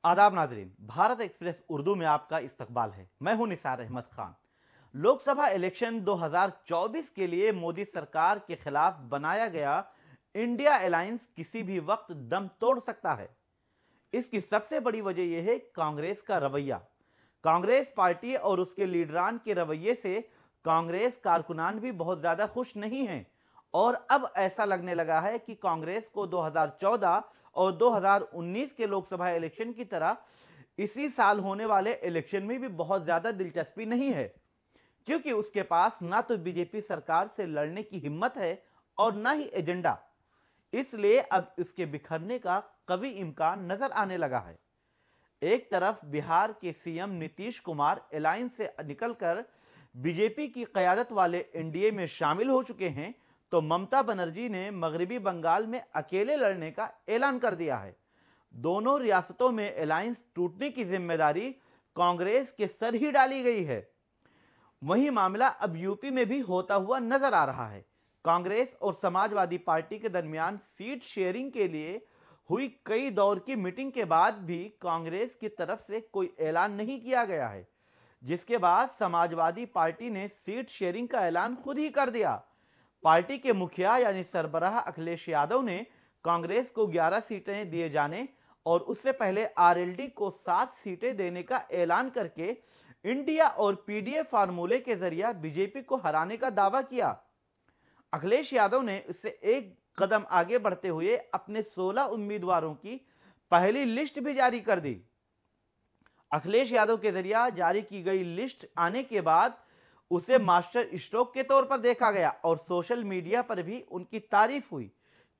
आदाब नाजरीन, भारत एक्सप्रेस उर्दू में आपका इस्तकबाल है। मैं हूं निसार अहमद खान। लोकसभा इलेक्शन 2024 के लिए मोदी सरकार के खिलाफ बनाया गया इंडिया अलायंस किसी भी वक्त दम तोड़ सकता है। इसकी सबसे बड़ी वजह यह है कांग्रेस का रवैया। कांग्रेस पार्टी और उसके लीडरान के रवैये से कांग्रेस कारकुनान भी बहुत ज्यादा खुश नहीं हैं और अब ऐसा लगने लगा है कि कांग्रेस को 2014 और 2019 के लोकसभा इलेक्शन की तरह इसी साल होने वाले इलेक्शन में भी बहुत ज्यादा दिलचस्पी नहीं है, क्योंकि उसके पास ना तो बीजेपी सरकार से लड़ने की हिम्मत है और ना ही एजेंडा। इसलिए अब इसके बिखरने का कभी इम्कान नजर आने लगा है। एक तरफ बिहार के सीएम नीतीश कुमार अलायंस से निकलकर बीजेपी की कयादत वाले एनडीए में शामिल हो चुके हैं, तो ममता बनर्जी ने मगरबी बंगाल में अकेले लड़ने का ऐलान कर दिया है। दोनों रियासतों में अलायंस टूटने की जिम्मेदारी कांग्रेस के सर ही डाली गई है। वही मामला अब यूपी में भी होता हुआ नजर आ रहा है। कांग्रेस और समाजवादी पार्टी के दरमियान सीट शेयरिंग के लिए हुई कई दौर की मीटिंग के बाद भी कांग्रेस की तरफ से कोई ऐलान नहीं किया गया है, जिसके बाद समाजवादी पार्टी ने सीट शेयरिंग का ऐलान खुद ही कर दिया। पार्टी के मुखिया यानी सरबराह अखिलेश यादव ने कांग्रेस को 11 सीटें दिए जाने और उससे पहले आरएलडी को 7 सीटें देने का ऐलान करके इंडिया और पीडीए फार्मूले के जरिए बीजेपी को हराने का दावा किया। अखिलेश यादव ने इससे एक कदम आगे बढ़ते हुए अपने 16 उम्मीदवारों की पहली लिस्ट भी जारी कर दी। अखिलेश यादव के जरिए जारी की गई लिस्ट आने के बाद उसे मास्टर स्ट्रोक के तौर पर देखा गया और सोशल मीडिया पर भी उनकी तारीफ हुई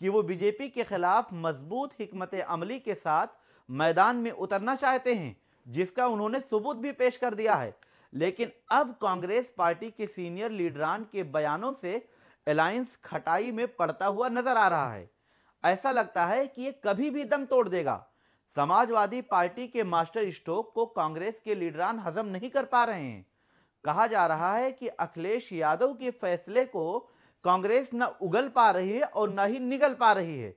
कि वो बीजेपी के खिलाफ मजबूत हिकमत अमली के साथ मैदान में उतरना चाहते हैं, जिसका उन्होंने सबूत भी पेश कर दिया है। लेकिन अब कांग्रेस पार्टी के सीनियर लीडरान के बयानों से अलायंस खटाई में पड़ता हुआ नजर आ रहा है। ऐसा लगता है कि ये कभी भी दम तोड़ देगा। समाजवादी पार्टी के मास्टर स्ट्रोक को कांग्रेस के लीडरान हजम नहीं कर पा रहे हैं। कहा जा रहा है कि अखिलेश यादव के फैसले को कांग्रेस न उगल पा रही है और न ही निगल पा रही है।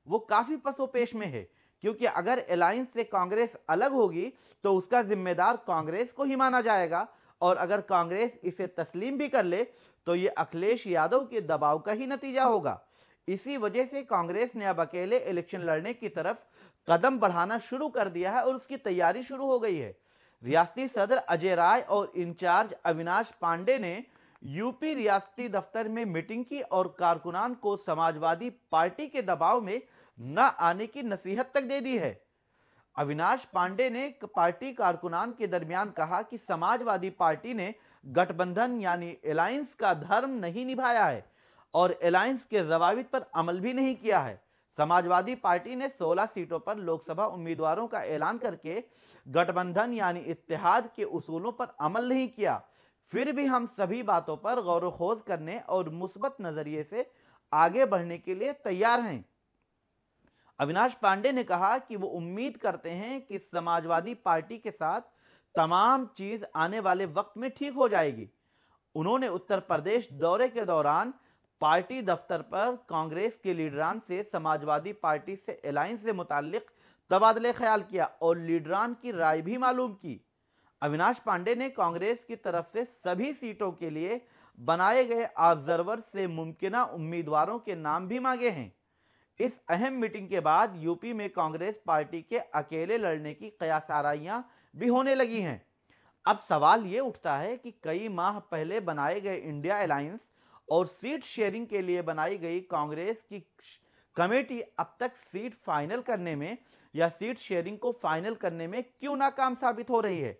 वो काफी पसोपेश में है, क्योंकि अगर अलायंस से कांग्रेस अलग होगी तो उसका जिम्मेदार कांग्रेस को ही माना जाएगा और अगर कांग्रेस इसे तस्लीम भी कर ले तो ये अखिलेश यादव के दबाव का ही नतीजा होगा। इसी वजह से कांग्रेस ने अब अकेले इलेक्शन लड़ने की तरफ कदम बढ़ाना शुरू कर दिया है और उसकी तैयारी शुरू हो गई है। रियासती सदर अजय राय और इंचार्ज अविनाश पांडे ने यूपी रियासती दफ्तर में मीटिंग की और कारकुनान को समाजवादी पार्टी के दबाव में न आने की नसीहत तक दे दी है। अविनाश पांडे ने पार्टी कारकुनान के दरमियान कहा कि समाजवादी पार्टी ने गठबंधन यानी अलायंस का धर्म नहीं निभाया है और अलायंस के जवाबित पर अमल भी नहीं किया है। समाजवादी पार्टी ने 16 सीटों पर लोकसभा उम्मीदवारों का ऐलान करके गठबंधन यानी इत्तेहाद के उसूलों पर अमल नहीं किया। फिर भी हम सभी बातों पर गौर खोज करने और मुस्बत नजरिए से आगे बढ़ने के लिए तैयार हैं। अविनाश पांडे ने कहा कि वो उम्मीद करते हैं कि समाजवादी पार्टी के साथ तमाम चीज आने वाले वक्त में ठीक हो जाएगी। उन्होंने उत्तर प्रदेश दौरे के दौरान पार्टी दफ्तर पर कांग्रेस के लीडरान से समाजवादी पार्टी से अलायंस से मुताल्लिक तबादले ख्याल किया और लीडरान की राय भी मालूम की। अविनाश पांडे ने कांग्रेस की तरफ से सभी सीटों के लिए बनाए गए ऑब्जर्वर से मुमकिना उम्मीदवारों के नाम भी मांगे हैं। इस अहम मीटिंग के बाद यूपी में कांग्रेस पार्टी के अकेले लड़ने की कयासाराइयां भी होने लगी हैं। अब सवाल यह उठता है कि कई माह पहले बनाए गए इंडिया अलायंस और सीट शेयरिंग के लिए बनाई गई कांग्रेस की कमेटी अब तक सीट फाइनल करने में या सीट शेयरिंग को फाइनल करने में क्यों नाकाम साबित हो रही है?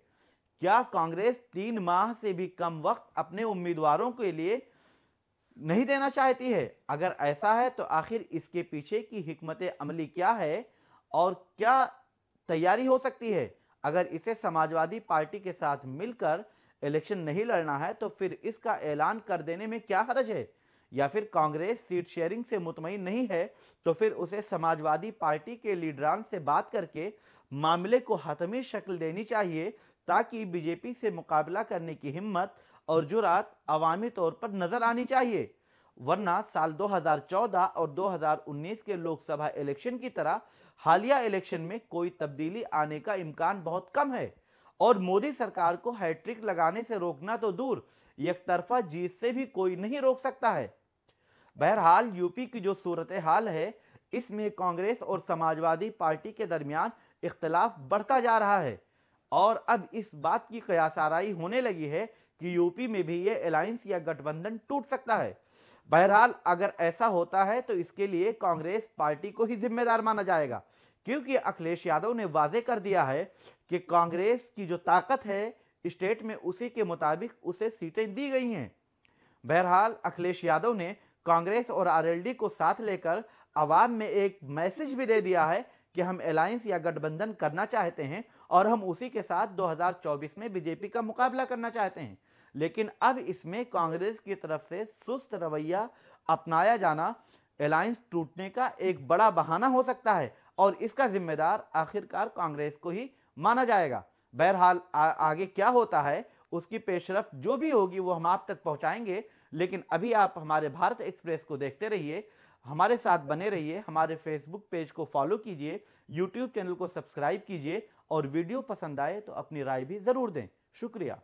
क्या कांग्रेस 3 माह से भी कम वक्त अपने उम्मीदवारों के लिए नहीं देना चाहती है? अगर ऐसा है तो आखिर इसके पीछे की हिकमत अमली क्या है और क्या तैयारी हो सकती है? अगर इसे समाजवादी पार्टी के साथ मिलकर इलेक्शन नहीं लड़ना है तो फिर इसका ऐलान कर देने में क्या हर्ज है? या फिर कांग्रेस सीट शेयरिंग से मुतमईन नहीं है तो फिर उसे समाजवादी पार्टी के लीडरान से बात करके मामले को हतमी शक्ल देनी चाहिए, ताकि बीजेपी से मुकाबला करने की हिम्मत और जुरात अवामी तौर पर नजर आनी चाहिए। वरना साल 2014 और 2019 के लोकसभा इलेक्शन की तरह हालिया इलेक्शन में कोई तब्दीली आने का इम्कान बहुत कम है और मोदी सरकार को हैट्रिक लगाने से रोकना तो दूर, एकतरफा जीत से भी कोई नहीं रोक सकता है। बहरहाल यूपी की जो सूरत हाल है, इसमें कांग्रेस और समाजवादी पार्टी के दरमियान इख्तिलाफ बढ़ता जा रहा है और अब इस बात की कयासाराई होने लगी है कि यूपी में भी ये अलायंस या गठबंधन टूट सकता है। बहरहाल अगर ऐसा होता है तो इसके लिए कांग्रेस पार्टी को ही जिम्मेदार माना जाएगा, क्योंकि अखिलेश यादव ने वाजे कर दिया है कि कांग्रेस की जो ताकत है स्टेट में, उसी के मुताबिक उसे सीटें दी गई हैं। बहरहाल अखिलेश यादव ने कांग्रेस और आरएलडी को साथ लेकर आवाम में एक मैसेज भी दे दिया है कि हम अलायंस या गठबंधन करना चाहते हैं और हम उसी के साथ 2024 में बीजेपी का मुकाबला करना चाहते हैं। लेकिन अब इसमें कांग्रेस की तरफ से सुस्त रवैया अपनाया जाना अलायंस टूटने का एक बड़ा बहाना हो सकता है और इसका जिम्मेदार आखिरकार कांग्रेस को ही माना जाएगा। बहरहाल आगे क्या होता है उसकी पेशरफ जो भी होगी वो हम आप तक पहुंचाएंगे, लेकिन अभी आप हमारे भारत एक्सप्रेस को देखते रहिए, हमारे साथ बने रहिए, हमारे फेसबुक पेज को फॉलो कीजिए, यूट्यूब चैनल को सब्सक्राइब कीजिए और वीडियो पसंद आए तो अपनी राय भी जरूर दें। शुक्रिया।